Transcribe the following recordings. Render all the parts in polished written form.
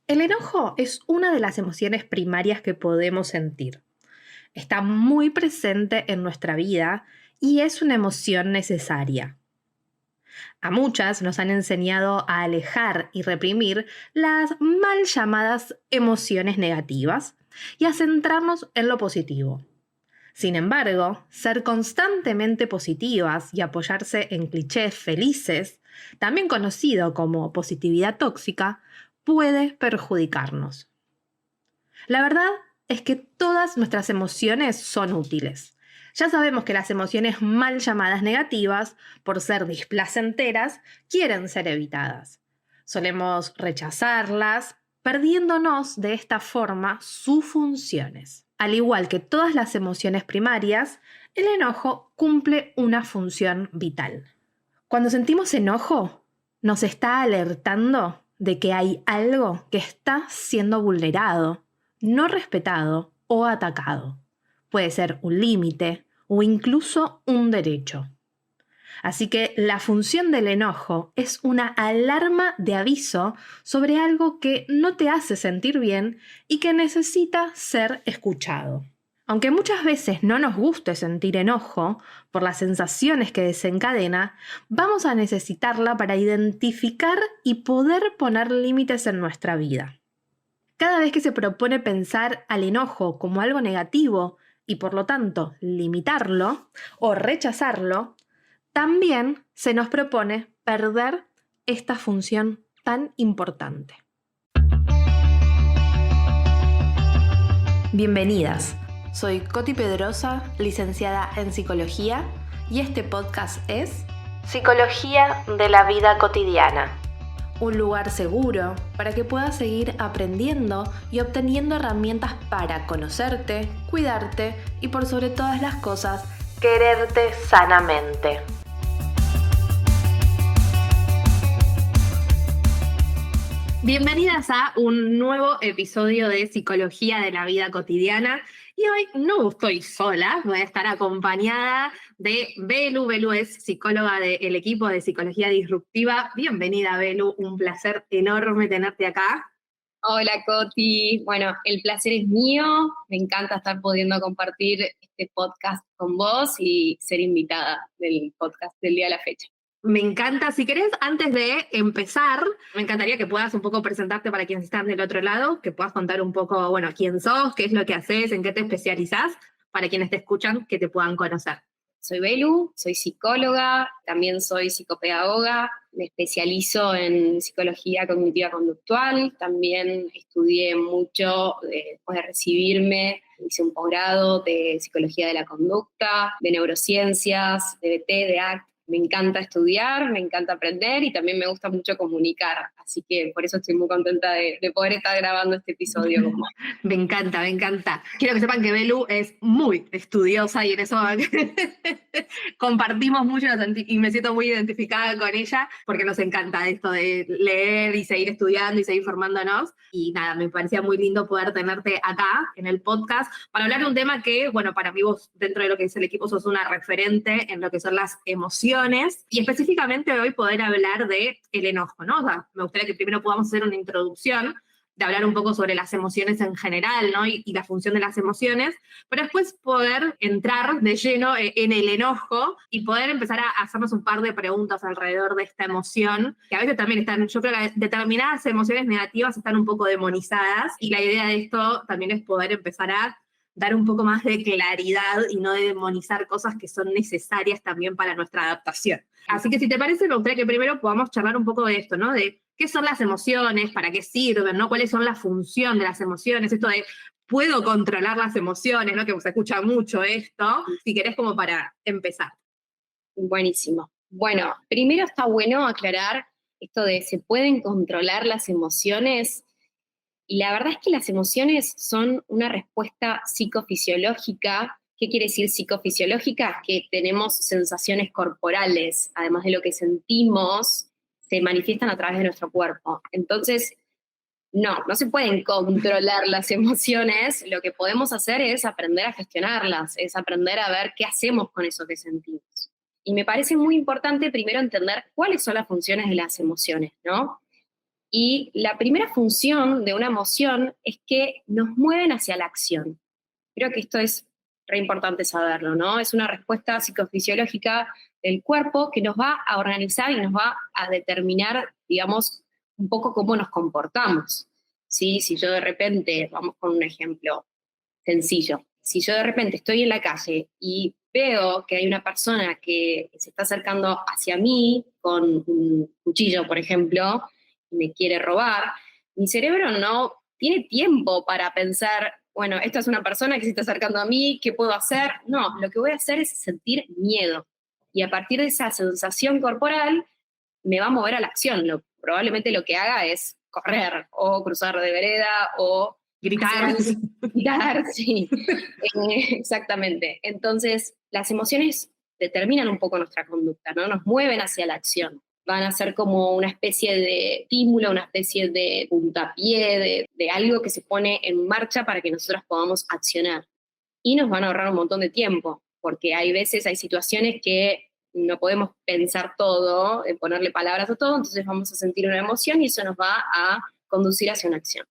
El enojo es una de las emociones primarias que podemos sentir. Está muy presente en nuestra vida y es una emoción necesaria. A muchas nos han enseñado a alejar y reprimir las mal llamadas emociones negativas y a centrarnos en lo positivo. Sin embargo, ser constantemente positivas y apoyarse en clichés felices, también conocido como positividad tóxica, puede perjudicarnos. La verdad es que todas nuestras emociones son útiles. Ya sabemos que las emociones mal llamadas negativas, por ser displacenteras, quieren ser evitadas. Solemos rechazarlas, perdiéndonos de esta forma sus funciones. Al igual que todas las emociones primarias, el enojo cumple una función vital. Cuando sentimos enojo, nos está alertando de que hay algo que está siendo vulnerado, no respetado o atacado. Puede ser un límite o incluso un derecho. Así que la función del enojo es una alarma de aviso sobre algo que no te hace sentir bien y que necesita ser escuchado. Aunque muchas veces no nos guste sentir enojo por las sensaciones que desencadena, vamos a necesitarla para identificar y poder poner límites en nuestra vida. Cada vez que se propone pensar al enojo como algo negativo y por lo tanto limitarlo o rechazarlo, también se nos propone perder esta función tan importante. Bienvenidas. Soy Coti Pedrosa, licenciada en Psicología, y este podcast es Psicología de la Vida Cotidiana. Un lugar seguro para que puedas seguir aprendiendo y obteniendo herramientas para conocerte, cuidarte y por sobre todas las cosas, quererte sanamente. Bienvenidas a un nuevo episodio de Psicología de la Vida Cotidiana. Y hoy no estoy sola, voy a estar acompañada de Belu. Belu es psicóloga del equipo de Psicología Disruptiva. Bienvenida, Belu, un placer enorme tenerte acá. Hola, Coti. Bueno, el placer es mío. Me encanta estar pudiendo compartir este podcast con vos y ser invitada del podcast del día de la fecha. Me encanta. Si querés, antes de empezar, me encantaría que puedas un poco presentarte para quienes están del otro lado, que puedas contar un poco, bueno, quién sos, qué es lo que haces, en qué te especializás, para quienes te escuchan, que te puedan conocer. Soy Belu, soy psicóloga, también soy psicopedagoga, me especializo en psicología cognitiva conductual, también estudié mucho después de recibirme, hice un posgrado de psicología de la conducta, de neurociencias, de DBT, de ACT. Me encanta estudiar, me encanta aprender y también me gusta mucho comunicar, así que por eso estoy muy contenta de poder estar grabando este episodio con vos. Me encanta, me encanta. Quiero que sepan que Belu es muy estudiosa y en eso compartimos mucho y me siento muy identificada con ella porque nos encanta esto de leer y seguir estudiando y seguir formándonos. Y nada, me parecía muy lindo poder tenerte acá en el podcast para hablar de un tema que, bueno, para mí vos dentro de lo que es el equipo sos una referente en lo que son las emociones y específicamente hoy poder hablar de el enojo, ¿no? O sea, me gustaría que primero podamos hacer una introducción de hablar un poco sobre las emociones en general, ¿no? Y la función de las emociones, pero después poder entrar de lleno en el enojo y poder empezar a hacernos un par de preguntas alrededor de esta emoción, que a veces también están, yo creo que determinadas emociones negativas están un poco demonizadas, y la idea de esto también es poder empezar a dar un poco más de claridad y no de demonizar cosas que son necesarias también para nuestra adaptación. Así que si te parece, me gustaría que primero podamos charlar un poco de esto, ¿no? De qué son las emociones, para qué sirven, ¿no? ¿Cuáles son la función de las emociones? Esto de, ¿puedo controlar las emociones? ¿No? Que se escucha mucho esto. Si querés como para empezar. Buenísimo. Bueno, primero está bueno aclarar esto de se pueden controlar las emociones. Y la verdad es que las emociones son una respuesta psicofisiológica. ¿Qué quiere decir psicofisiológica? Que tenemos sensaciones corporales, además de lo que sentimos, se manifiestan a través de nuestro cuerpo. Entonces, no se pueden controlar las emociones. Lo que podemos hacer es aprender a gestionarlas, es aprender a ver qué hacemos con eso que sentimos. Y me parece muy importante primero entender cuáles son las funciones de las emociones, ¿no? Y la primera función de una emoción es que nos mueven hacia la acción. Creo que esto es re importante saberlo, ¿no? Es una respuesta psicofisiológica del cuerpo que nos va a organizar y nos va a determinar, digamos, un poco cómo nos comportamos. ¿Sí? Si yo de repente, vamos con un ejemplo sencillo, si yo de repente estoy en la calle y veo que hay una persona que se está acercando hacia mí con un cuchillo, por ejemplo, y me quiere robar, mi cerebro no tiene tiempo para pensar, bueno, esta es una persona que se está acercando a mí, ¿qué puedo hacer? No, lo que voy a hacer es sentir miedo. Y a partir de esa sensación corporal, me va a mover a la acción. Probablemente lo que haga es correr o cruzar de vereda o Gritar. gritar, sí. Exactamente. Entonces, las emociones determinan un poco nuestra conducta, ¿no? Nos mueven hacia la acción. Van a ser como una especie de estímulo, una especie de puntapié, de algo que se pone en marcha para que nosotros podamos accionar. Y nos van a ahorrar un montón de tiempo, porque hay veces, hay situaciones que no podemos pensar todo, ponerle palabras a todo, entonces vamos a sentir una emoción y eso nos va a conducir hacia una acción.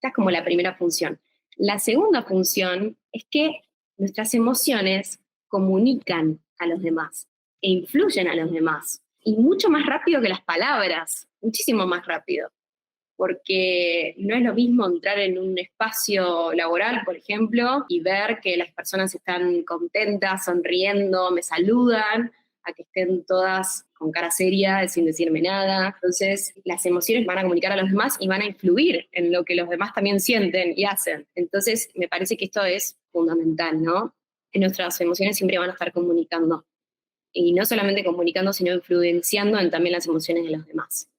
Esta es como la primera función. La segunda función es que nuestras emociones comunican a los demás e influyen a los demás. Y mucho más rápido que las palabras, muchísimo más rápido. Porque no es lo mismo entrar en un espacio laboral, por ejemplo, y ver que las personas están contentas, sonriendo, me saludan, a que estén todas con cara seria, sin decirme nada. Entonces, las emociones van a comunicar a los demás y van a influir en lo que los demás también sienten y hacen. Entonces, me parece que esto es fundamental, ¿no? Que nuestras emociones siempre van a estar comunicando. Y no solamente comunicando, sino influenciando en también las emociones de los demás.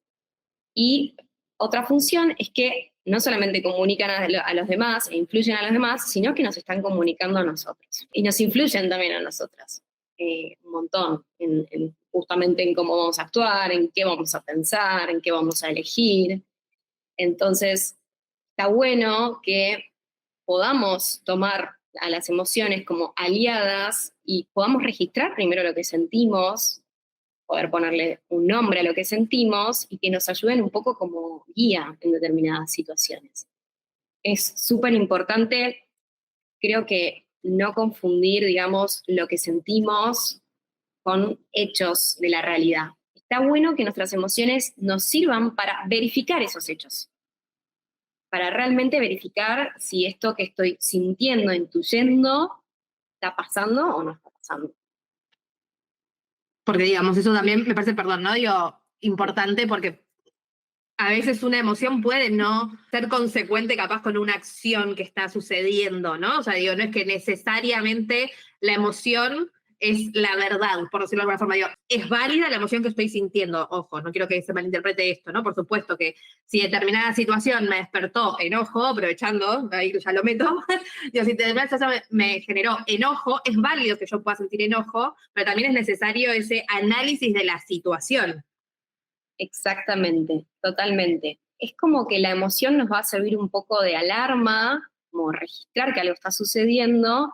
Y otra función es que no solamente comunican a los demás e influyen a los demás, sino que nos están comunicando a nosotros. Y nos influyen también a nosotras un montón, justamente en cómo vamos a actuar, en qué vamos a pensar, en qué vamos a elegir. Entonces, está bueno que podamos tomar a las emociones como aliadas y podamos registrar primero lo que sentimos, poder ponerle un nombre a lo que sentimos y que nos ayuden un poco como guía en determinadas situaciones. Es súper importante, creo que no confundir, digamos, lo que sentimos con hechos de la realidad. Está bueno que nuestras emociones nos sirvan para verificar esos hechos, para realmente verificar si esto que estoy sintiendo, intuyendo, está pasando o no está pasando. Porque, digamos, eso también me parece, perdón, ¿no? Digo, importante porque a veces una emoción puede no ser consecuente capaz con una acción que está sucediendo, ¿no? O sea, digo, no es que necesariamente la emoción es la verdad, por decirlo de alguna forma. Digo, es válida la emoción que estoy sintiendo. Ojo, no quiero que se malinterprete esto, ¿no? Por supuesto que si determinada situación me despertó enojo, aprovechando, ahí ya lo meto, digo, si determinada situación me generó enojo, es válido que yo pueda sentir enojo, pero también es necesario ese análisis de la situación. Exactamente, totalmente. Es como que la emoción nos va a servir un poco de alarma, como registrar que algo está sucediendo,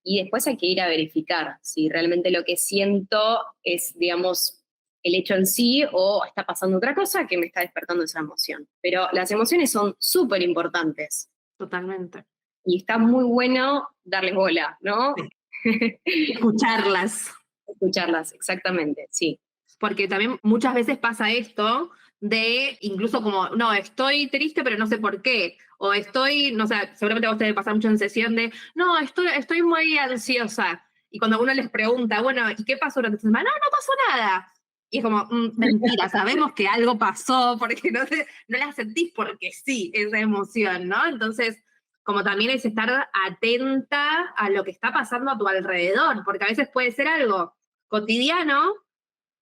y después hay que ir a verificar si realmente lo que siento es, digamos, el hecho en sí o está pasando otra cosa que me está despertando esa emoción. Pero las emociones son súper importantes Totalmente. y está muy bueno darles bola, ¿no? Sí. Escucharlas. Escucharlas, exactamente, sí. Porque también muchas veces pasa esto de incluso como, no, estoy triste pero no sé por qué, o estoy, no sé, seguramente a vos te debe pasar mucho en sesión de, no, estoy muy ansiosa, y cuando uno les pregunta, bueno, ¿y qué pasó durante esta semana? No, no pasó nada. Y es como, mentira, sabemos que algo pasó, porque no la sentís porque sí, esa emoción, ¿no? Entonces, como también es estar atenta a lo que está pasando a tu alrededor, porque a veces puede ser algo cotidiano,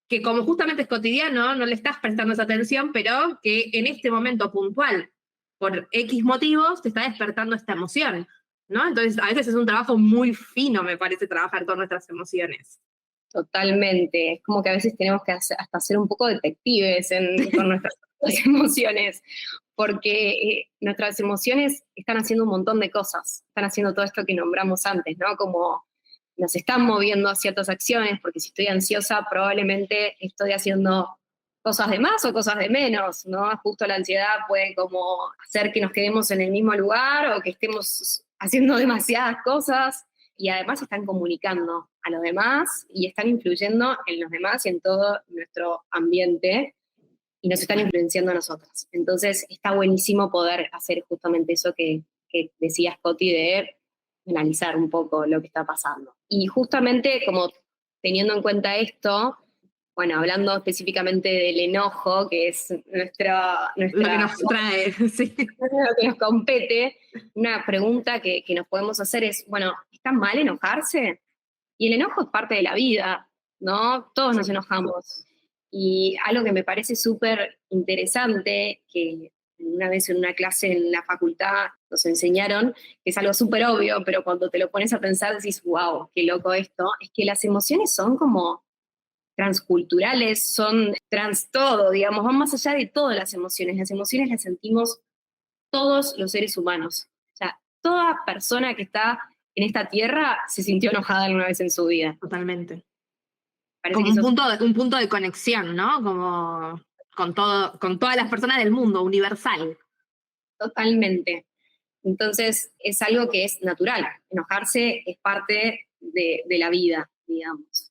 que como justamente es cotidiano, no le estás prestando esa atención, pero que en este momento puntual, por X motivos, te está despertando esta emoción, ¿no? Entonces, a veces es un trabajo muy fino, me parece, trabajar con nuestras emociones. Totalmente. Es como que a veces tenemos que hasta ser un poco detectives con nuestras emociones, porque nuestras emociones están haciendo un montón de cosas, están haciendo todo esto que nombramos antes, ¿no? Como nos están moviendo a ciertas acciones, porque si estoy ansiosa probablemente estoy haciendo cosas de más o cosas de menos, ¿no? Justo la ansiedad puede como hacer que nos quedemos en el mismo lugar o que estemos haciendo demasiadas cosas y además están comunicando a los demás y están influyendo en los demás y en todo nuestro ambiente y nos están influenciando a nosotras. Entonces está buenísimo poder hacer justamente eso que decía Scotty de analizar un poco lo que está pasando. Y justamente como teniendo en cuenta esto, bueno, hablando específicamente del enojo, que es Lo que nos trae, sí. lo que nos compete, una pregunta que nos podemos hacer es, bueno, ¿está mal enojarse? Y el enojo es parte de la vida, ¿no? Todos nos enojamos. Y algo que me parece súper interesante, que una vez en una clase en la facultad nos enseñaron, que es algo súper obvio, pero cuando te lo pones a pensar decís, wow, qué loco esto, es que las emociones son como transculturales, son trans todo, digamos, van más allá de todas las emociones. Las emociones las sentimos todos los seres humanos. O sea, toda persona que está en esta tierra se sintió enojada alguna vez en su vida. Totalmente. Parece Como que eso es un punto de conexión, ¿no? Como con todas las personas del mundo, universal. totalmente. Entonces, es algo que es natural. Enojarse es parte de la vida, digamos.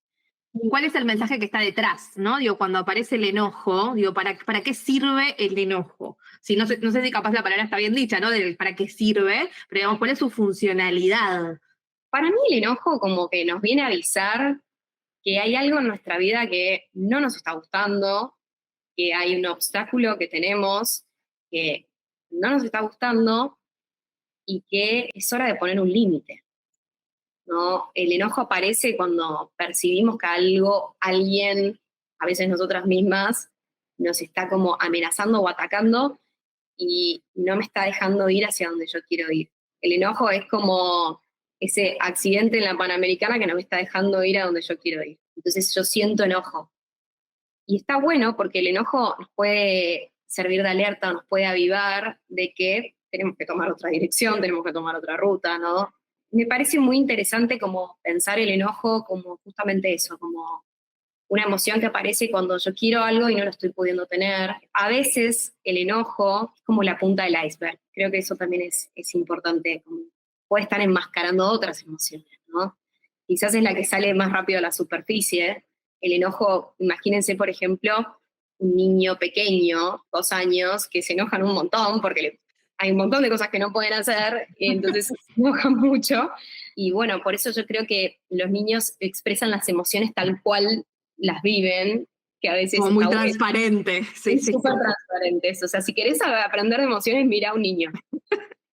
¿Cuál es el mensaje que está detrás, no? Digo, cuando aparece el enojo, digo, ¿para qué sirve el enojo? Si no sé si capaz la palabra está bien dicha, ¿no? Del para qué sirve, pero digamos, ¿cuál es su funcionalidad? Para mí el enojo como que nos viene a avisar que hay algo en nuestra vida que no nos está gustando, que hay un obstáculo que tenemos que no nos está gustando y que es hora de poner un límite, ¿no? El enojo aparece cuando percibimos que algo, alguien, a veces nosotras mismas, nos está como amenazando o atacando y no me está dejando ir hacia donde yo quiero ir. El enojo es como ese accidente en la Panamericana que no me está dejando ir a donde yo quiero ir. Entonces yo siento enojo. Y está bueno porque el enojo nos puede servir de alerta, nos puede avivar de que tenemos que tomar otra dirección, tenemos que tomar otra ruta, ¿no? Me parece muy interesante como pensar el enojo como justamente eso, como una emoción que aparece cuando yo quiero algo y no lo estoy pudiendo tener. A veces el enojo es como la punta del iceberg. Creo que eso también es importante. Como puede estar enmascarando otras emociones, ¿no? Quizás es la que sale más rápido a la superficie. El enojo, imagínense, por ejemplo, un niño pequeño, 2 años, que se enojan un montón porque hay un montón de cosas que no pueden hacer, y entonces se enojan mucho. Y bueno, por eso yo creo que los niños expresan las emociones tal cual las viven, que a veces Como muy está bueno. transparente, sí, Es sí, súper sí. transparentes. O sea, si querés aprender de emociones, mira a un niño.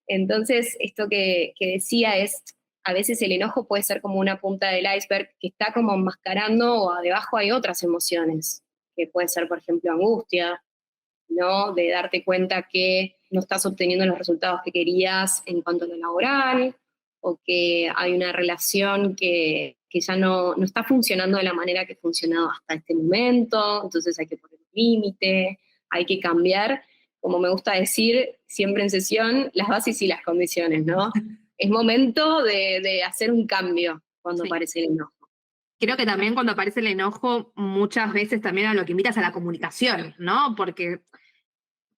Entonces, esto que decía es, a veces el enojo puede ser como una punta del iceberg que está como enmascarando o debajo hay otras emociones, que puede ser, por ejemplo, angustia, ¿no? De darte cuenta que no estás obteniendo los resultados que querías en cuanto a lo laboral, o que hay una relación que ya no está funcionando de la manera que funcionaba hasta este momento, entonces hay que poner un límite, hay que cambiar, como me gusta decir siempre en sesión, las bases y las condiciones, ¿no? Es momento de hacer un cambio cuando Sí. aparece el enojo. Creo que también cuando aparece el enojo, muchas veces también a lo que invitas a la comunicación, ¿no? Porque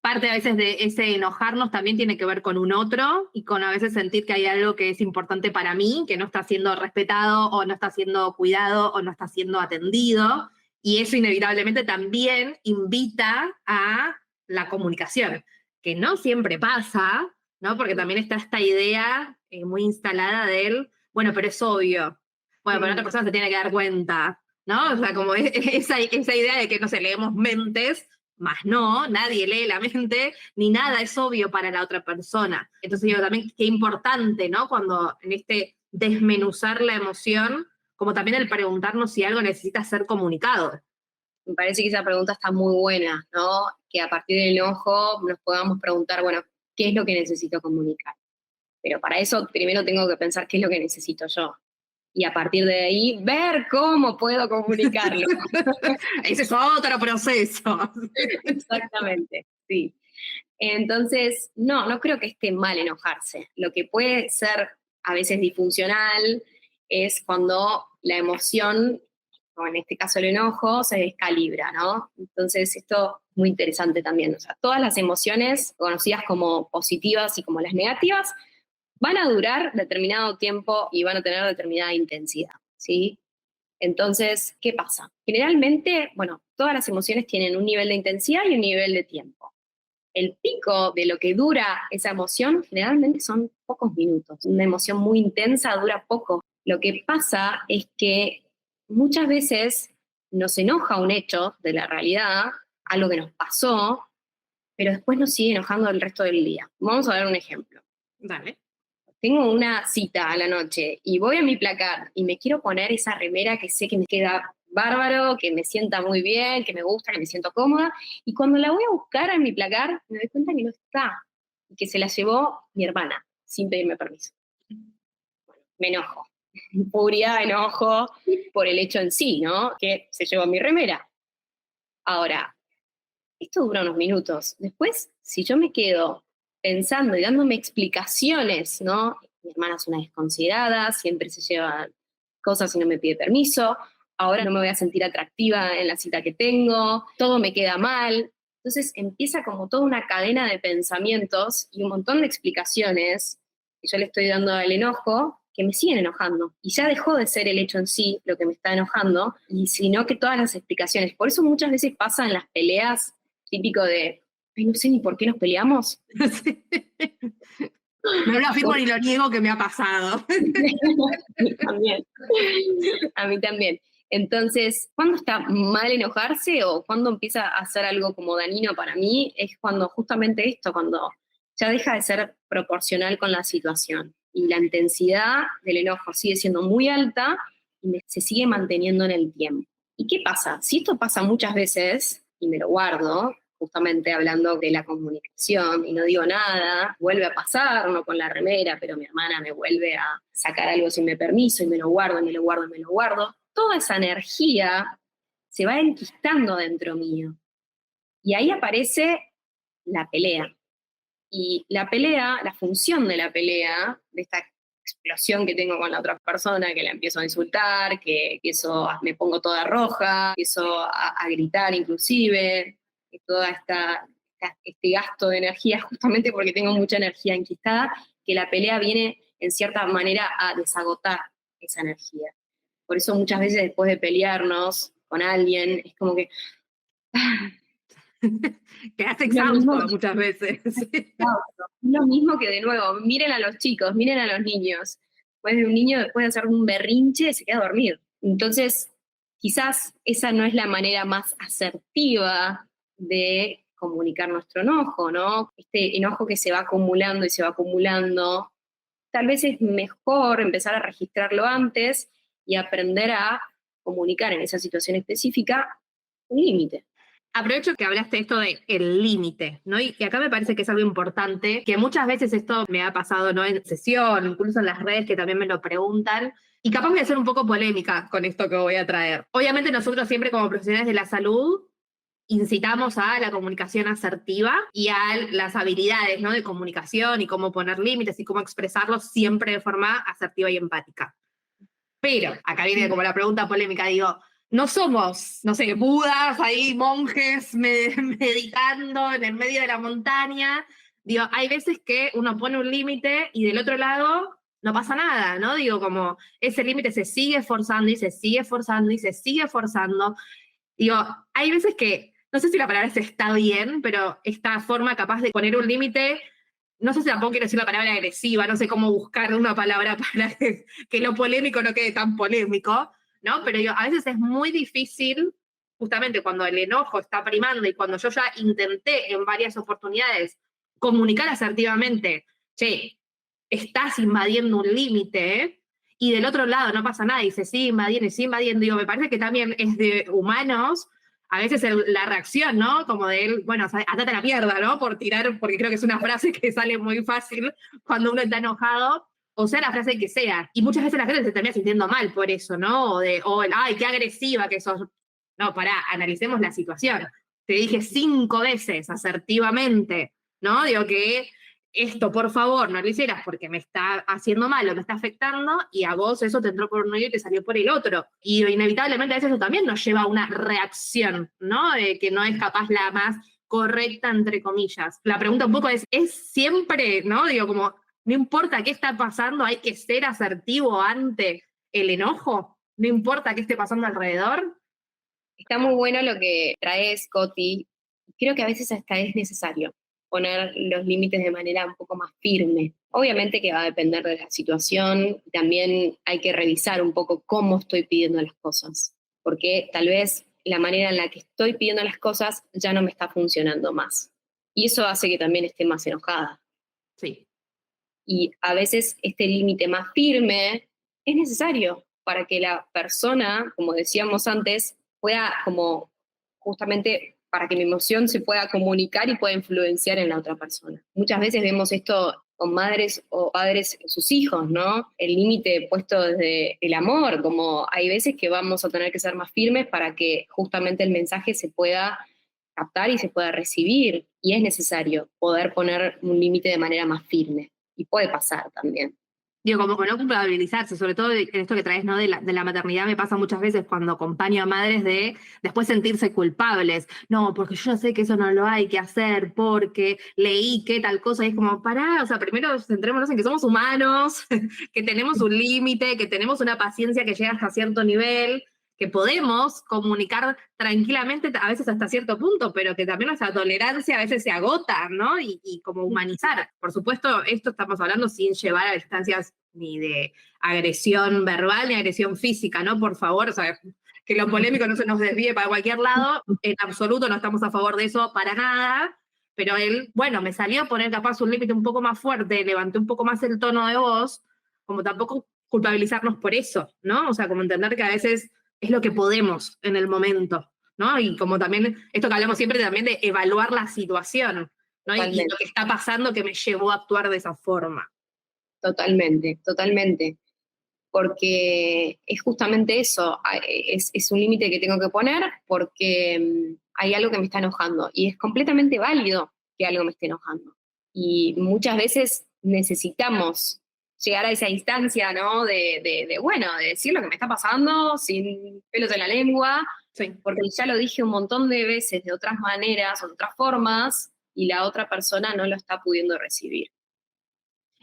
parte a veces de ese enojarnos también tiene que ver con un otro y con a veces sentir que hay algo que es importante para mí, que no está siendo respetado o no está siendo cuidado o no está siendo atendido. Y eso inevitablemente también invita a la comunicación, que no siempre pasa, ¿no? Porque también está esta idea muy instalada del, bueno, pero es obvio. Bueno, pero otra persona se tiene que dar cuenta, ¿no? O sea, como esa idea de que, no sé, leemos mentes, más no, nadie lee la mente, ni nada es obvio para la otra persona. Entonces digo también qué importante, ¿no? Cuando en este desmenuzar la emoción, como también el preguntarnos si algo necesita ser comunicado. Me parece que esa pregunta está muy buena, ¿no? Que a partir del enojo nos podamos preguntar, bueno, ¿qué es lo que necesito comunicar? Pero para eso primero tengo que pensar qué es lo que necesito yo. Y a partir de ahí, ver cómo puedo comunicarlo. Ese es otro proceso. Exactamente, sí. Entonces, no creo que esté mal enojarse. Lo que puede ser a veces disfuncional es cuando la emoción o en este caso el enojo, se descalibra, ¿no? Entonces esto es muy interesante también. O sea, todas las emociones, conocidas como positivas y como las negativas, van a durar determinado tiempo y van a tener determinada intensidad, ¿sí? Entonces, ¿qué pasa? Generalmente, bueno, todas las emociones tienen un nivel de intensidad y un nivel de tiempo. El pico de lo que dura esa emoción generalmente son pocos minutos. Una emoción muy intensa dura poco. Lo que pasa es que muchas veces nos enoja un hecho de la realidad, algo que nos pasó, pero después nos sigue enojando el resto del día. Vamos a dar un ejemplo. Dale. Tengo una cita a la noche y voy a mi placar y me quiero poner esa remera que sé que me queda bárbaro, que me sienta muy bien, que me gusta, que me siento cómoda. Y cuando la voy a buscar en mi placar, me doy cuenta que no está y que se la llevó mi hermana sin pedirme permiso. Me enojo. Furia, enojo por el hecho en sí, ¿no? Que se llevó mi remera. Ahora, esto dura unos minutos. Después, si yo me quedo pensando y dándome explicaciones, ¿no? Mi hermana es una desconsiderada, siempre se lleva cosas y no me pide permiso, ahora no me voy a sentir atractiva en la cita que tengo, todo me queda mal. Entonces empieza como toda una cadena de pensamientos y un montón de explicaciones que yo le estoy dando al enojo que me siguen enojando. Y ya dejó de ser el hecho en sí lo que me está enojando, y sino que todas las explicaciones. Por eso muchas veces pasa en las peleas típico de, ay, no sé ni por qué nos peleamos. Sí. No lo afirmo ni lo niego que me ha pasado. A mí también. A mí también. Entonces, ¿cuándo está mal enojarse o cuándo empieza a hacer algo como dañino para mí? Es cuando justamente esto, cuando ya deja de ser proporcional con la situación y la intensidad del enojo sigue siendo muy alta y se sigue manteniendo en el tiempo. ¿Y qué pasa? Si esto pasa muchas veces y me lo guardo, justamente hablando de la comunicación y no digo nada, vuelve a pasar, no con la remera, pero mi hermana me vuelve a sacar algo sin mi permiso y me lo guardo, y me lo guardo, y me lo guardo. Toda esa energía se va enquistando dentro mío. Y ahí aparece la pelea. Y la pelea, la función de la pelea, de esta explosión que tengo con la otra persona, que la empiezo a insultar, que eso me pongo toda roja, empiezo a gritar inclusive, y toda este gasto de energía, justamente porque tengo mucha energía enquistada, que la pelea viene en cierta manera a desagotar esa energía. Por eso muchas veces después de pelearnos con alguien, es como que Quedaste lo mismo, exhausto muchas veces. lo mismo que de nuevo, miren a los chicos, miren a los niños. Pues un niño después de hacer un berrinche se queda dormido. Entonces, quizás esa no es la manera más asertiva de comunicar nuestro enojo, ¿no? Este enojo que se va acumulando y se va acumulando. Tal vez es mejor empezar a registrarlo antes y aprender a comunicar en esa situación específica un límite. Aprovecho que hablaste esto de el límite, ¿no? Y acá me parece que es algo importante, que muchas veces esto me ha pasado, ¿no? En sesión, incluso en las redes que también me lo preguntan, y capaz voy a ser un poco polémica con esto que voy a traer. Obviamente nosotros siempre como profesionales de la salud incitamos a la comunicación asertiva y a las habilidades, ¿no? De comunicación y cómo poner límites y cómo expresarlos siempre de forma asertiva y empática. Pero, acá viene como la pregunta polémica, digo, no somos, no sé, budas ahí, monjes meditando en el medio de la montaña. Digo, hay veces que uno pone un límite y del otro lado no pasa nada, ¿no? Digo, como ese límite se sigue forzando y se sigue forzando y se sigue forzando. Digo, hay veces que, no sé si la palabra está bien, pero esta forma capaz de poner un límite, no sé si tampoco quiero decir la palabra agresiva, no sé cómo buscar una palabra para que lo polémico no quede tan polémico, ¿no? Pero a veces es muy difícil, justamente cuando el enojo está primando y cuando yo ya intenté en varias oportunidades comunicar asertivamente, che, estás invadiendo un límite, ¿eh? Y del otro lado no pasa nada y se sigue invadiendo y sigue invadiendo. Digo, me parece que también es de humanos a veces la reacción, ¿no? Como de él, bueno, atate a la mierda, ¿no? Por tirar, porque creo que es una frase que sale muy fácil cuando uno está enojado, o sea la frase que sea. Y muchas veces la gente se termina sintiendo mal por eso, ¿no? Ay, qué agresiva que sos. No, pará, analicemos la situación. Te dije 5 veces asertivamente, ¿no? Digo que esto por favor no lo hicieras porque me está haciendo mal o me está afectando, y a vos eso te entró por un oído y te salió por el otro. Y inevitablemente a veces eso también nos lleva a una reacción, ¿no? Que no es capaz la más correcta, entre comillas. La pregunta un poco ¿es siempre, ¿no? Digo, como, no importa qué está pasando, hay que ser asertivo ante el enojo, no importa qué esté pasando alrededor. Está muy bueno lo que trae Scotty. Creo que a veces hasta es necesario poner los límites de manera un poco más firme. Obviamente que va a depender de la situación, también hay que revisar un poco cómo estoy pidiendo las cosas, porque tal vez la manera en la que estoy pidiendo las cosas ya no me está funcionando más. Y eso hace que también esté más enojada. Sí. Y a veces este límite más firme es necesario para que la persona, como decíamos antes, pueda como justamente para que mi emoción se pueda comunicar y pueda influenciar en la otra persona. Muchas veces vemos esto con madres o padres en sus hijos, ¿no? El límite puesto desde el amor, como hay veces que vamos a tener que ser más firmes para que justamente el mensaje se pueda captar y se pueda recibir, y es necesario poder poner un límite de manera más firme, y puede pasar también. Digo, como que no culpabilizarse, sobre todo en esto que traes, ¿no? De la maternidad, me pasa muchas veces cuando acompaño a madres de después sentirse culpables. No, porque yo ya sé que eso no lo hay que hacer, porque leí que tal cosa, y es como, pará, o sea, primero centrémonos en que somos humanos, que tenemos un límite, que tenemos una paciencia que llega hasta cierto nivel, que podemos comunicar tranquilamente, a veces hasta cierto punto, pero que también nuestra tolerancia a veces se agota, ¿no? Y como humanizar. Por supuesto, esto estamos hablando sin llevar a distancias ni de agresión verbal ni agresión física, ¿no? Por favor, o sea, que lo polémico no se nos desvíe para cualquier lado, en absoluto no estamos a favor de eso para nada, pero él, bueno, me salió a poner capaz un límite un poco más fuerte, levanté un poco más el tono de voz, como tampoco culpabilizarnos por eso, ¿no? O sea, como entender que a veces es lo que podemos en el momento, ¿no? Y como también, esto que hablamos siempre también de evaluar la situación, ¿no? Y lo Totalmente, que está pasando que me llevó a actuar de esa forma. totalmente, totalmente, porque es justamente eso, es un límite que tengo que poner porque hay algo que me está enojando, y es completamente válido que algo me esté enojando. Y muchas veces necesitamos llegar a esa instancia, ¿no? Bueno, de decir lo que me está pasando sin pelos en la lengua, Sí. porque ya lo dije un montón de veces de otras maneras o de otras formas, y la otra persona no lo está pudiendo recibir.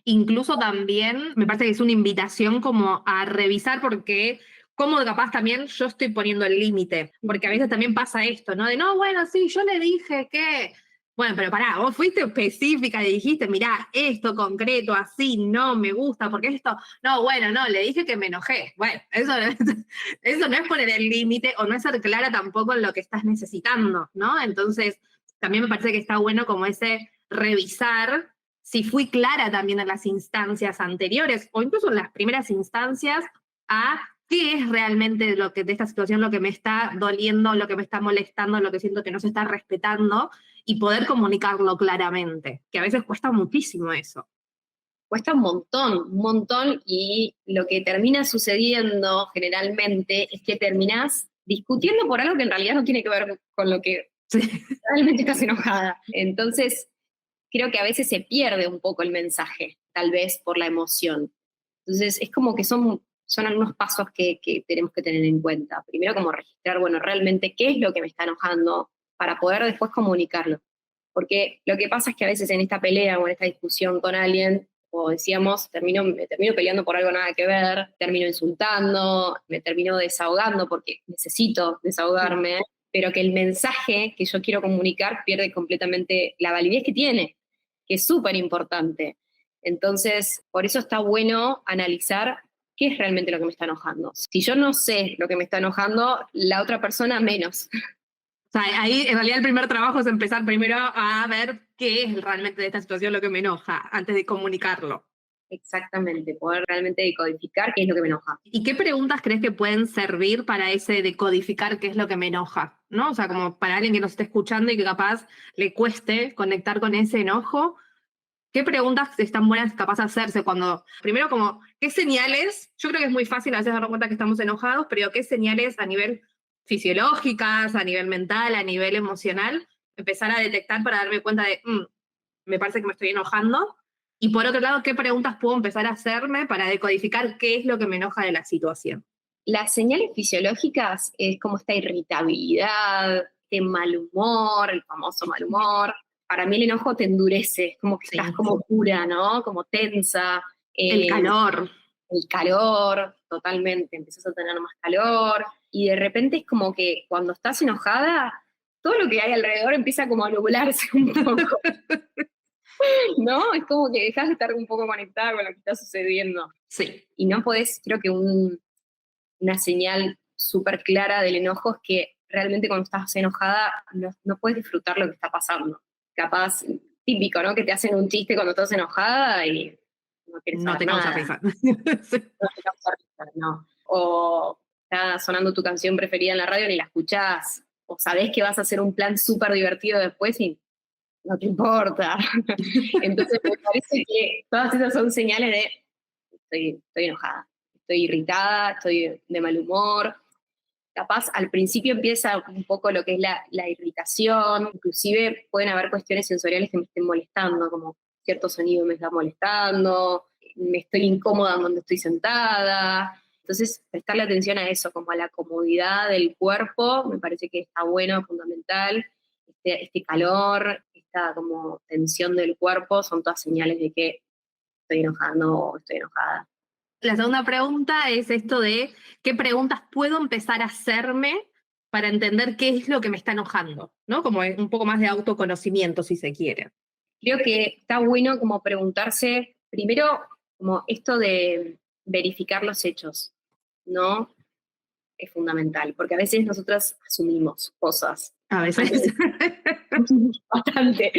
Incluso también me parece que es una invitación como a revisar porque cómo capaz también yo estoy poniendo el límite, porque a veces también pasa esto, ¿no? De no, bueno, sí, yo le dije que, bueno, pero pará, vos fuiste específica y dijiste, mirá, esto concreto, así, no me gusta, porque esto, no, bueno, no, le dije que me enojé. Bueno, eso no es poner el límite o no es ser clara tampoco en lo que estás necesitando, ¿no? Entonces, también me parece que está bueno como ese revisar si fui clara también en las instancias anteriores o incluso en las primeras instancias a qué es realmente lo que de esta situación lo que me está doliendo, lo que me está molestando, lo que siento que no se está respetando y poder comunicarlo claramente, que a veces cuesta muchísimo eso. Cuesta un montón, y lo que termina sucediendo generalmente es que terminás discutiendo por algo que en realidad no tiene que ver con lo que Sí. realmente estás enojada. Entonces, creo que a veces se pierde un poco el mensaje, tal vez por la emoción. Entonces, es como que son algunos pasos que tenemos que tener en cuenta. Primero, como registrar, bueno, realmente qué es lo que me está enojando para poder después comunicarlo. Porque lo que pasa es que a veces en esta pelea o en esta discusión con alguien, como decíamos, me termino peleando por algo nada que ver, termino insultando, me termino desahogando porque necesito desahogarme, pero que el mensaje que yo quiero comunicar pierde completamente la validez que tiene, que es súper importante. Entonces, por eso está bueno analizar qué es realmente lo que me está enojando. Si yo no sé lo que me está enojando, la otra persona menos. O sea, ahí en realidad el primer trabajo es empezar primero a ver qué es realmente de esta situación lo que me enoja antes de comunicarlo. Exactamente, poder realmente decodificar qué es lo que me enoja. ¿Y qué preguntas crees que pueden servir para ese decodificar qué es lo que me enoja? ¿No? O sea, como para alguien que nos esté escuchando y que capaz le cueste conectar con ese enojo, ¿qué preguntas están buenas capaz de hacerse cuando, primero como, qué señales, yo creo que es muy fácil a veces darnos cuenta que estamos enojados, pero qué señales a nivel fisiológicas, a nivel mental, a nivel emocional, empezar a detectar para darme cuenta de, me parece que me estoy enojando? Y por otro lado, ¿qué preguntas puedo empezar a hacerme para decodificar qué es lo que me enoja de la situación? Las señales fisiológicas es como esta irritabilidad, este mal humor, el famoso mal humor. Para mí el enojo te endurece, es como que estás Sí. como dura, ¿no? Como tensa. El calor. El calor, totalmente, empiezas a tener más calor. Y de repente es como que cuando estás enojada, todo lo que hay alrededor empieza como a nublarse un poco, ¿no? Es como que dejas de estar un poco conectada con lo que está sucediendo. Sí. Y no podés, creo que una señal súper clara del enojo es que realmente cuando estás enojada no puedes disfrutar lo que está pasando. Capaz, típico, ¿no? Que te hacen un chiste cuando estás enojada y no quieres No saber te causa nada. risa. No te causa risa, no. O está sonando tu canción preferida en la radio y ni la escuchás. O sabés que vas a hacer un plan súper divertido después y no te importa. Entonces me parece que todas esas son señales de estoy enojada, estoy irritada, estoy de mal humor. Capaz al principio empieza un poco lo que es la irritación, inclusive pueden haber cuestiones sensoriales que me estén molestando, como cierto sonido me está molestando, me estoy incómoda donde estoy sentada. Entonces, prestarle atención a eso, como a la comodidad del cuerpo, me parece que está bueno, fundamental. Este calor, esta como tensión del cuerpo, son todas señales de que estoy enojando o estoy enojada. La segunda pregunta es esto de qué preguntas puedo empezar a hacerme para entender qué es lo que me está enojando, ¿no? Como un poco más de autoconocimiento, si se quiere. Creo que está bueno como preguntarse, primero, como esto de verificar los hechos, ¿no? Es fundamental, porque a veces nosotras asumimos cosas A veces. bastante,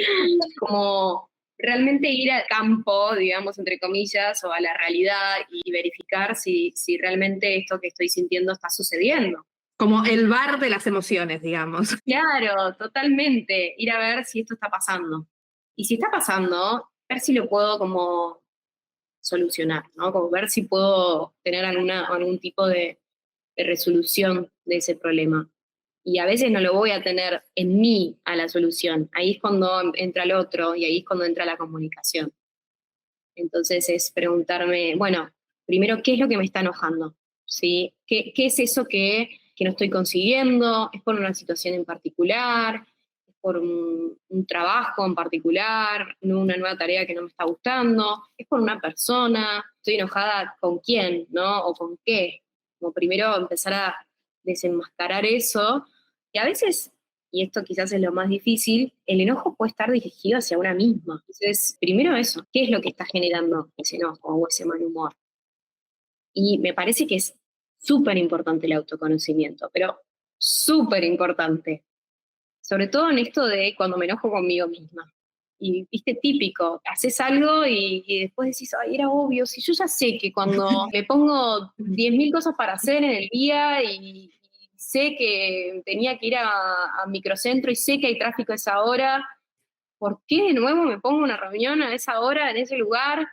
como realmente ir al campo, digamos, entre comillas, o a la realidad y verificar si realmente esto que estoy sintiendo está sucediendo. Como el bar de las emociones, digamos. Claro, totalmente, ir a ver si esto está pasando. Y si está pasando, ver si lo puedo como solucionar, ¿no? Como ver si puedo tener algún tipo de resolución de ese problema. Y a veces no lo voy a tener en mí a la solución. Ahí es cuando entra el otro y ahí es cuando entra la comunicación. Entonces es preguntarme, bueno, primero, ¿qué es lo que me está enojando? ¿Sí? ¿Qué es eso que no estoy consiguiendo? ¿Es por una situación en particular? ¿Es por un trabajo en particular? ¿Una nueva tarea que no me está gustando? ¿Es por una persona? ¿Estoy enojada con quién? ¿No? ¿O con qué? Como primero empezar a desenmascarar eso. Y a veces, y esto quizás es lo más difícil, el enojo puede estar dirigido hacia una misma. Entonces, primero eso, ¿qué es lo que está generando ese enojo o ese mal humor? Y me parece que es súper importante el autoconocimiento, pero súper importante. Sobre todo en esto de cuando me enojo conmigo misma. Y viste, típico, haces algo y después decís, ay, era obvio, si yo ya sé que cuando me pongo 10.000 cosas para hacer en el día y sé que tenía que ir a microcentro y sé que hay tráfico a esa hora, ¿por qué de nuevo me pongo una reunión a esa hora, en ese lugar?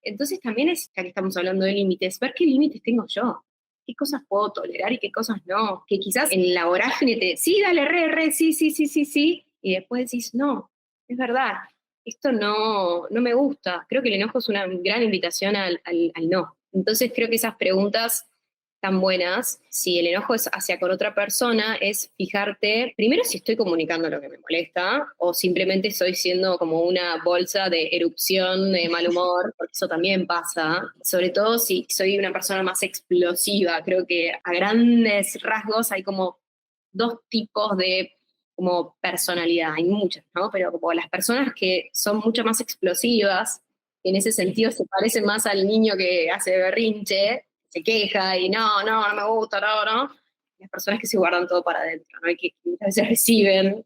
Entonces también es, ya que estamos hablando de límites, ver qué límites tengo yo, qué cosas puedo tolerar y qué cosas no. Que quizás en la vorágine sí, dale, sí, sí, sí, sí, sí, y después decís, no, es verdad, esto no me gusta. Creo que el enojo es una gran invitación al no. Entonces creo que esas preguntas tan buenas, si el enojo es hacia con otra persona, es fijarte, primero si estoy comunicando lo que me molesta, o simplemente estoy siendo como una bolsa de erupción de mal humor, porque eso también pasa, sobre todo si soy una persona más explosiva. Creo que a grandes rasgos hay como dos tipos de como personalidad, hay muchas, ¿no? Pero como las personas que son mucho más explosivas, en ese sentido se parecen más al niño que hace berrinche, se queja y no me gusta, no. Las personas que se guardan todo para adentro, ¿no? Y que muchas veces reciben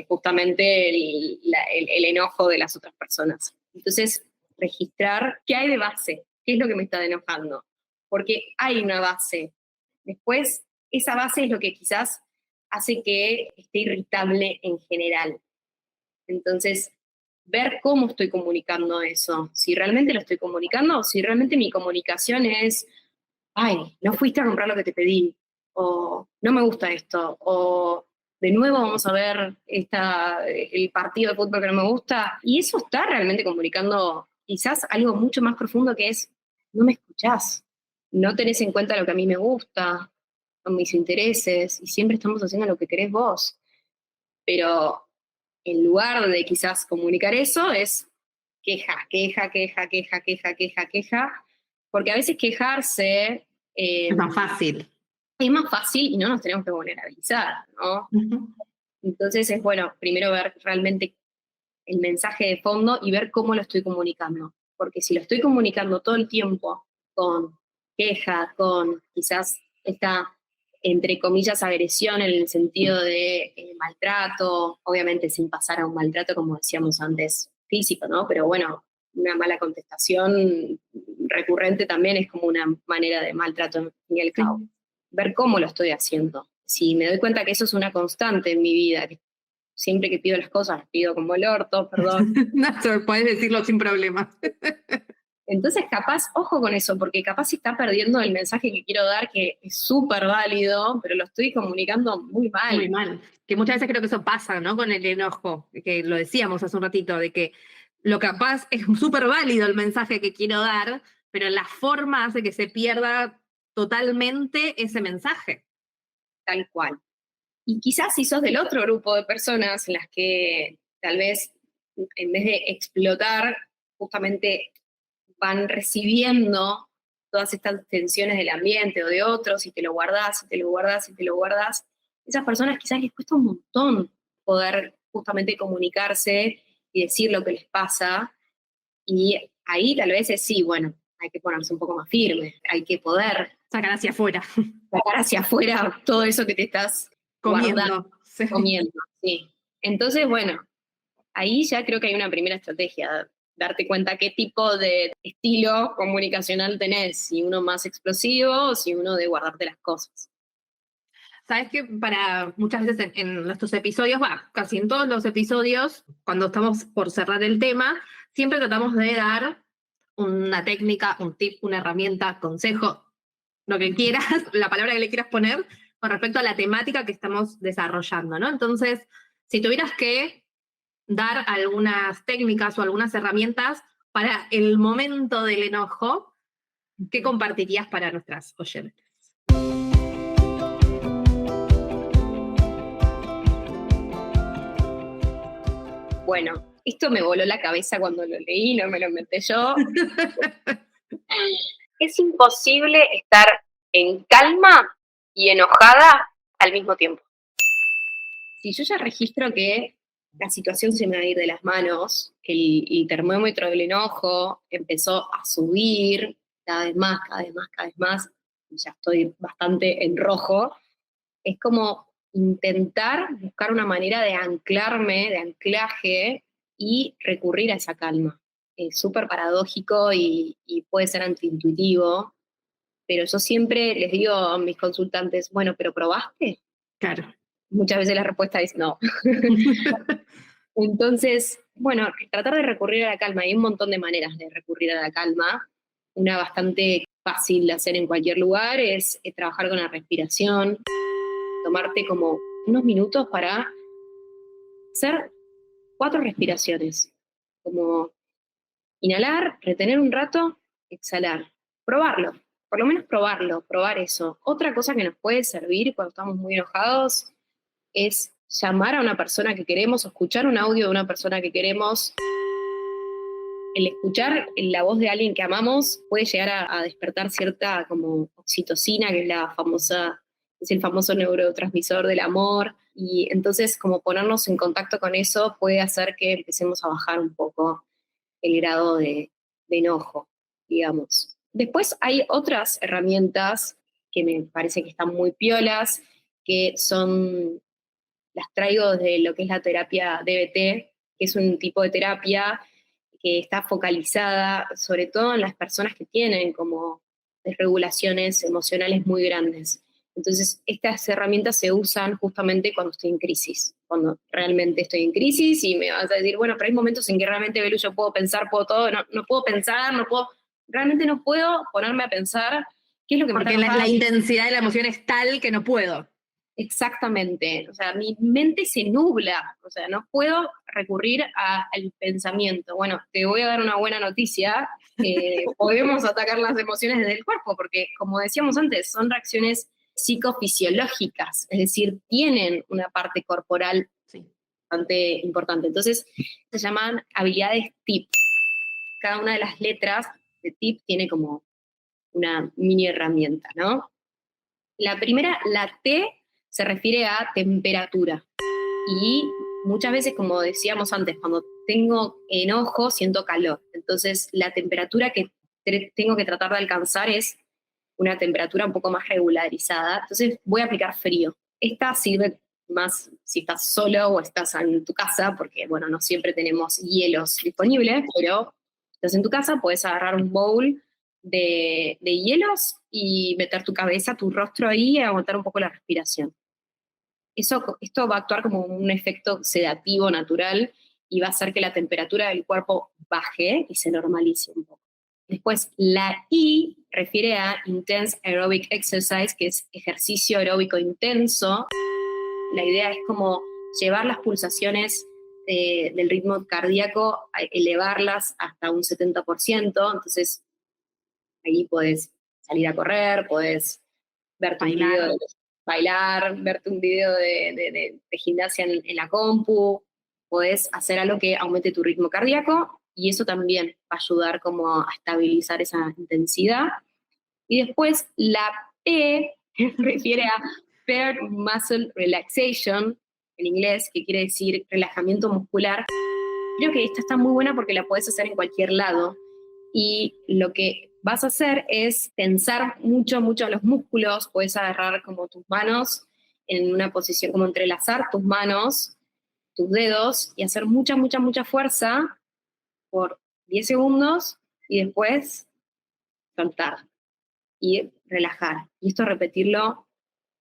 justamente el enojo de las otras personas. Entonces, registrar qué hay de base, qué es lo que me está enojando, porque hay una base. Después, esa base es lo que quizás hace que esté irritable en general. Entonces, ver cómo estoy comunicando eso, si realmente lo estoy comunicando o si realmente mi comunicación es, ay, no fuiste a comprar lo que te pedí, o no me gusta esto, o de nuevo vamos a ver el partido de fútbol que no me gusta. Y eso está realmente comunicando quizás algo mucho más profundo que es, no me escuchás, no tenés en cuenta lo que a mí me gusta, con mis intereses, y siempre estamos haciendo lo que querés vos. Pero en lugar de quizás comunicar eso, es queja, queja, queja, queja, queja, queja, queja, porque a veces quejarse Es más fácil. es más fácil y no nos tenemos que poner a avisar, ¿no? Ujú. Entonces es bueno primero ver realmente el mensaje de fondo y ver cómo lo estoy comunicando. Porque si lo estoy comunicando todo el tiempo con queja, con quizás esta, entre comillas, agresión en el sentido de maltrato, obviamente sin pasar a un maltrato, como decíamos antes, físico, ¿no? Pero bueno, una mala contestación recurrente también es como una manera de maltrato, en fin y al cabo. Sí. Ver cómo lo estoy haciendo. Si me doy cuenta que eso es una constante en mi vida, que siempre que pido las cosas las pido como el orto, perdón. No, podés decirlo sin problema. Entonces, capaz, ojo con eso, porque capaz se está perdiendo el mensaje que quiero dar, que es súper válido, pero lo estoy comunicando muy Muy mal. mal. Que muchas veces creo que eso pasa, ¿no? Con el enojo, que lo decíamos hace un ratito, de que lo capaz es súper válido el mensaje que quiero dar, pero la forma hace que se pierda totalmente ese mensaje. Tal cual. Y quizás si sos del otro grupo de personas en las que tal vez en vez de explotar, justamente van recibiendo todas estas tensiones del ambiente o de otros y te lo guardás, y te lo guardás, y te lo guardás, esas personas quizás les cuesta un montón poder justamente comunicarse y decir lo que les pasa. Y ahí tal vez es sí, bueno, hay que ponerse un poco más firme, hay que poder Sacar hacia afuera, sacar hacia afuera todo eso que te estás guardando, comiendo. Sí. comiendo, sí. Entonces, bueno, ahí ya creo que hay una primera estrategia, darte cuenta qué tipo de estilo comunicacional tenés, si uno más explosivo o si uno de guardarte las cosas. Sabes que para muchas veces en nuestros episodios, va, casi en todos los episodios, cuando estamos por cerrar el tema, siempre tratamos de dar una técnica, un tip, una herramienta, consejo, lo que quieras, la palabra que le quieras poner con respecto a la temática que estamos desarrollando, ¿no? Entonces, si tuvieras que dar algunas técnicas o algunas herramientas para el momento del enojo, ¿qué compartirías para nuestras oyentes? Bueno, esto me voló la cabeza cuando lo leí, no me lo inventé yo. Es imposible estar en calma y enojada al mismo tiempo. Si yo ya registro que la situación se me va a ir de las manos, que el termómetro del enojo empezó a subir cada vez más, cada vez más, cada vez más, y ya estoy bastante en rojo, es como intentar buscar una manera de anclarme, de anclaje y recurrir a esa calma. Es súper paradójico y puede ser antiintuitivo, pero yo siempre les digo a mis consultantes, bueno, pero ¿probaste? Claro. Muchas veces la respuesta es no. Entonces, bueno, tratar de recurrir a la calma. Hay un montón de maneras de recurrir a la calma. Una bastante fácil de hacer en cualquier lugar es trabajar con la respiración, tomarte como unos minutos para hacer 4 respiraciones, como inhalar, retener un rato, exhalar. Probarlo, por lo menos probarlo, probar eso. Otra cosa que nos puede servir cuando estamos muy enojados es llamar a una persona que queremos o escuchar un audio de una persona que queremos. El escuchar la voz de alguien que amamos puede llegar a despertar cierta como oxitocina, que es la famosa, es el famoso neurotransmisor del amor, y entonces como ponernos en contacto con eso puede hacer que empecemos a bajar un poco el grado de enojo, digamos. Después hay otras herramientas que me parece que están muy piolas, que son, las traigo de lo que es la terapia DBT, que es un tipo de terapia que está focalizada sobre todo en las personas que tienen como desregulaciones emocionales muy grandes. Entonces, estas herramientas se usan justamente cuando estoy en crisis, cuando realmente estoy en crisis y me vas a decir, bueno, pero hay momentos en que realmente, Belu, yo puedo pensar, puedo todo, no, no puedo pensar, no puedo, realmente no puedo ponerme a pensar qué es lo que me está Porque la enojando. intensidad de la emoción es tal que no puedo. Exactamente, o sea, mi mente se nubla, o sea, no puedo recurrir al pensamiento. Bueno, te voy a dar una buena noticia, podemos atacar las emociones desde el cuerpo, porque como decíamos antes, son reacciones psicofisiológicas, es decir, tienen una parte corporal Sí. bastante importante. Entonces, se llaman habilidades TIP. Cada una de las letras de TIP tiene como una mini herramienta, ¿no? La primera, la T, se refiere a temperatura. Y muchas veces, como decíamos antes, cuando tengo enojo, siento calor. Entonces, la temperatura que tengo que tratar de alcanzar es una temperatura un poco más regularizada. Entonces, voy a aplicar frío. Esta sirve más si estás solo o estás en tu casa, porque, bueno, no siempre tenemos hielos disponibles, pero estás en tu casa, puedes agarrar un bowl de hielos y meter tu cabeza, tu rostro ahí y aguantar un poco la respiración. Esto va a actuar como un efecto sedativo natural y va a hacer que la temperatura del cuerpo baje y se normalice un poco. Después, la I refiere a Intense Aerobic Exercise, que es ejercicio aeróbico intenso. La idea es como llevar las pulsaciones del ritmo cardíaco, elevarlas hasta un 70%. Entonces, ahí podés salir a correr, podés verte un video Bailar. de bailar, verte un video de gimnasia en la compu, podés hacer algo que aumente tu ritmo cardíaco y eso también va a ayudar como a estabilizar esa intensidad. Y después la P refiere a Paired Muscle Relaxation, en inglés, que quiere decir relajamiento muscular. Creo que esta está muy buena porque la puedes hacer en cualquier lado y lo que vas a hacer es tensar mucho, mucho los músculos, puedes agarrar como tus manos en una posición, como entrelazar tus manos, tus dedos y hacer mucha, mucha, mucha fuerza por 10 segundos y después soltar y relajar. Y esto repetirlo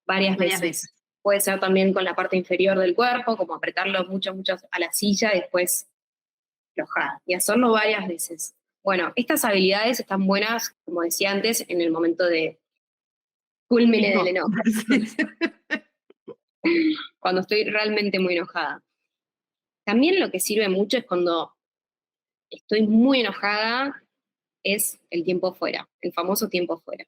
varias Varias veces. veces. Puede ser también con la parte inferior del cuerpo, como apretarlo mucho, mucho a la silla y después aflojar y hacerlo varias veces. Bueno, estas habilidades están buenas, como decía antes, en el momento de culmine del Mismo. enojo, cuando estoy realmente muy enojada. También lo que sirve mucho es cuando estoy muy enojada, es el tiempo fuera, el famoso tiempo fuera.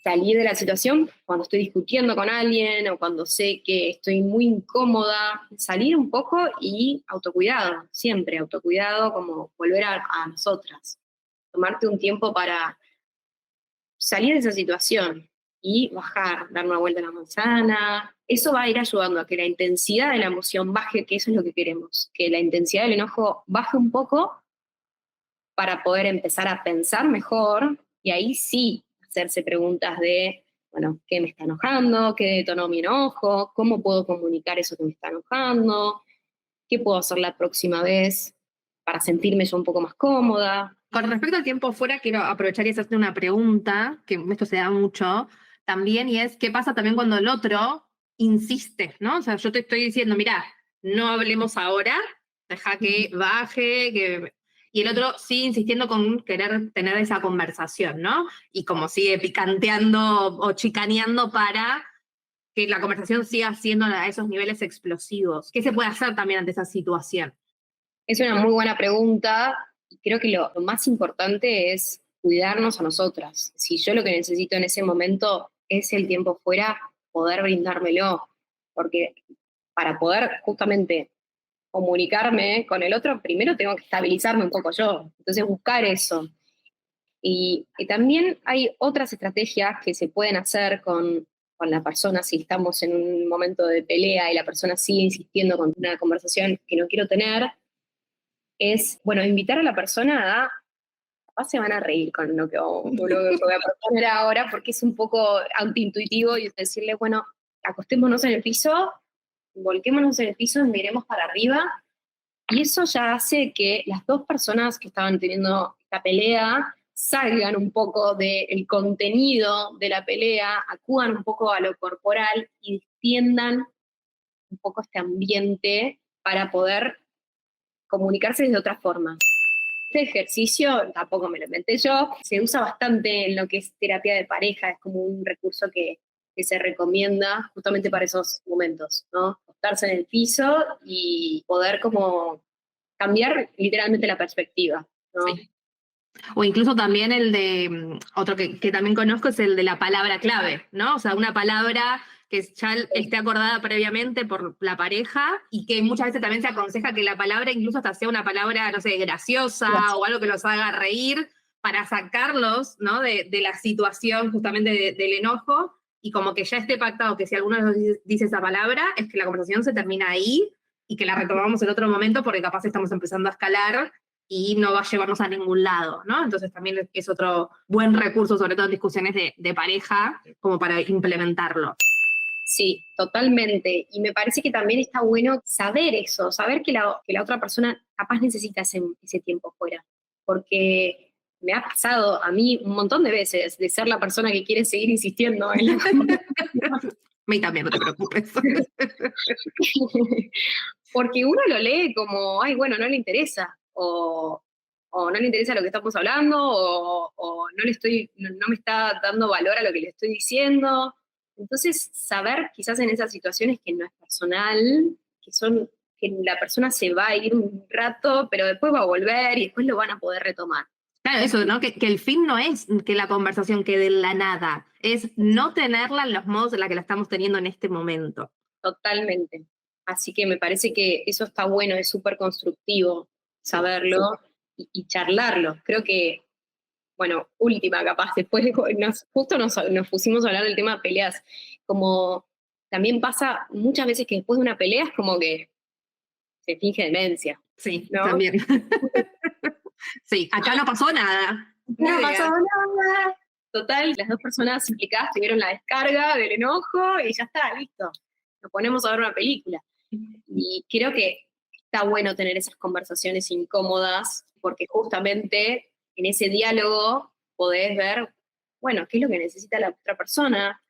Salir de la situación cuando estoy discutiendo con alguien o cuando sé que estoy muy incómoda, salir un poco y autocuidado, siempre autocuidado, como volver a nosotras. Tomarte un tiempo para salir de esa situación y bajar, dar una vuelta a la manzana. Eso va a ir ayudando a que la intensidad de la emoción baje, que eso es lo que queremos, que la intensidad del enojo baje un poco para poder empezar a pensar mejor y ahí sí hacerse preguntas de, bueno, ¿qué me está enojando? ¿Qué detonó mi enojo? ¿Cómo puedo comunicar eso que me está enojando? ¿Qué puedo hacer la próxima vez para sentirme yo un poco más cómoda? Con respecto al tiempo fuera, quiero aprovechar y hacerte una pregunta, que esto se da mucho también, y es, ¿qué pasa también cuando el otro insiste, ¿no? O sea, yo te estoy diciendo, mira, no hablemos ahora, deja que baje, y el otro sigue insistiendo con querer tener esa conversación, ¿no? Y como sigue picanteando o chicaneando para que la conversación siga siendo a esos niveles explosivos. ¿Qué se puede hacer también ante esa situación? Es una muy buena pregunta y creo que lo más importante es cuidarnos a nosotras. Si yo lo que necesito en ese momento es el tiempo fuera, poder brindármelo, porque para poder justamente comunicarme con el otro, primero tengo que estabilizarme un poco yo, entonces buscar eso. Y también hay otras estrategias que se pueden hacer con la persona si estamos en un momento de pelea y la persona sigue insistiendo con una conversación que no quiero tener, es, bueno, invitar a la persona a, capaz se van a reír con con lo que voy a proponer ahora, porque es un poco antiintuitivo y decirle, bueno, acostémonos en el piso, volquémonos en el piso, miremos para arriba, y eso ya hace que las dos personas que estaban teniendo esta pelea salgan un poco del contenido de la pelea, acudan un poco a lo corporal y extiendan un poco este ambiente para poder comunicarse de otra forma. Este ejercicio, tampoco me lo inventé yo, se usa bastante en lo que es terapia de pareja, es como un recurso que que se recomienda justamente para esos momentos, ¿no? Acostarse en el piso y poder como cambiar literalmente la perspectiva, ¿no? Sí. O incluso también el de, otro que también conozco es el de la palabra clave, ¿no? O sea, una palabra que ya esté acordada previamente por la pareja y que muchas veces también se aconseja que la palabra incluso hasta sea una palabra, no sé, graciosa o algo que los haga reír para sacarlos, ¿no? de la situación justamente del enojo y como que ya esté pactado que si alguno de los dice esa palabra es que la conversación se termina ahí y que la retomamos en otro momento porque capaz estamos empezando a escalar y no va a llevarnos a ningún lado, ¿no? Entonces también es otro buen recurso, sobre todo en discusiones de pareja, como para implementarlo. Sí, totalmente. Y me parece que también está bueno saber eso, saber que la otra persona capaz necesita ese tiempo fuera. Porque me ha pasado a mí un montón de veces de ser la persona que quiere seguir insistiendo en la conversación. A mí también, no te preocupes. Porque uno lo lee como, ay, bueno, no le interesa, o no le interesa lo que estamos hablando, o no me está dando valor a lo que le estoy diciendo. Entonces, saber quizás en esas situaciones que no es personal, que la persona se va a ir un rato, pero después va a volver y después lo van a poder retomar. Claro, eso, ¿no? Que el fin no es que la conversación quede en la nada, es no tenerla en los modos en la que la estamos teniendo en este momento. Totalmente. Así que me parece que eso está bueno, es súper constructivo saberlo y charlarlo. Creo que, bueno, última capaz, después justo nos pusimos a hablar del tema de peleas, como también pasa muchas veces que después de una pelea es como que se finge demencia. Sí, ¿no? también. Sí, acá no pasó nada. No pasó nada. Total, las dos personas implicadas tuvieron la descarga del enojo y ya está, listo. Nos ponemos a ver una película. Y creo que está bueno tener esas conversaciones incómodas porque justamente en ese diálogo podés ver, bueno, qué es lo que necesita la otra persona,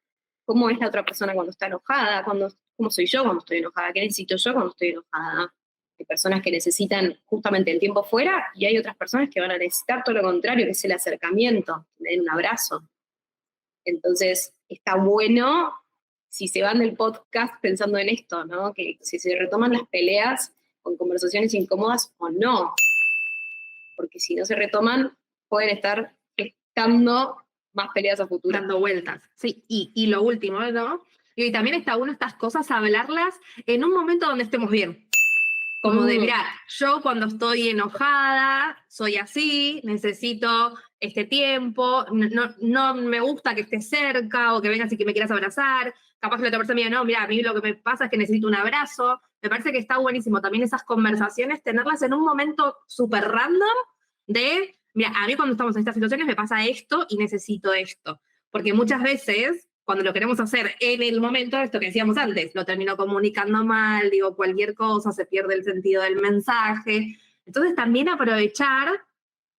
cómo es la otra persona cuando está enojada, cómo soy yo cuando estoy enojada, qué necesito yo cuando estoy enojada. Hay personas que necesitan justamente el tiempo fuera y hay otras personas que van a necesitar todo lo contrario, que es el acercamiento, que me den un abrazo. Entonces, está bueno si se van del podcast pensando en esto, ¿no? Que si se retoman las peleas con conversaciones incómodas o no. Porque si no se retoman, pueden estar gestando más peleas a futuro. Dando vueltas. Sí, y lo último, ¿no? Y también está bueno estas cosas, hablarlas en un momento donde estemos bien. Como de, mira, yo cuando estoy enojada, soy así, necesito este tiempo, no me gusta que estés cerca o que vengas y que me quieras abrazar. Capaz que la otra persona me diga, no, mira, a mí lo que me pasa es que necesito un abrazo. Me parece que está buenísimo también esas conversaciones, tenerlas en un momento súper random de, mira, a mí cuando estamos en estas situaciones me pasa esto y necesito esto. Porque muchas veces cuando lo queremos hacer en el momento, esto que decíamos antes, lo termino comunicando mal, digo cualquier cosa, se pierde el sentido del mensaje. Entonces también aprovechar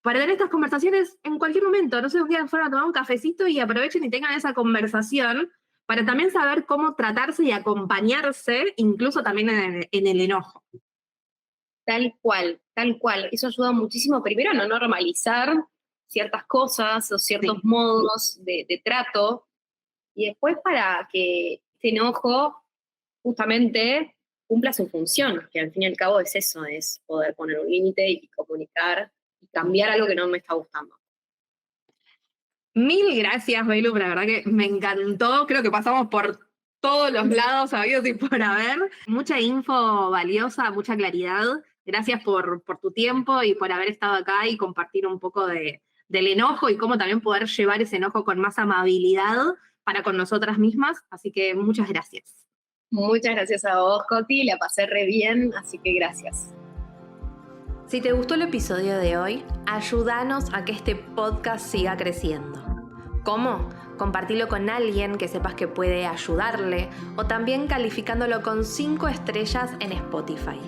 para tener estas conversaciones en cualquier momento. No sé, un día fueron a tomar un cafecito y aprovechen y tengan esa conversación para también saber cómo tratarse y acompañarse, incluso también en el enojo. Tal cual, tal cual. Eso ayuda muchísimo, primero, a no normalizar ciertas cosas o ciertos modos de trato, y después para que este enojo justamente cumpla su función, que al fin y al cabo es eso, es poder poner un límite y comunicar y cambiar algo que no me está gustando. Mil gracias, Belu, la verdad que me encantó, creo que pasamos por todos los lados habidos y por haber. Mucha info valiosa, mucha claridad. Gracias por tu tiempo y por haber estado acá y compartir un poco del enojo y cómo también poder llevar ese enojo con más amabilidad para con nosotras mismas, así que muchas gracias. Muchas gracias a vos, Coti, la pasé re bien, así que gracias. Si te gustó el episodio de hoy, ayúdanos a que este podcast siga creciendo. ¿Cómo? Compartilo con alguien que sepas que puede ayudarle o también calificándolo con 5 estrellas en Spotify.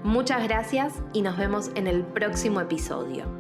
Muchas gracias y nos vemos en el próximo episodio.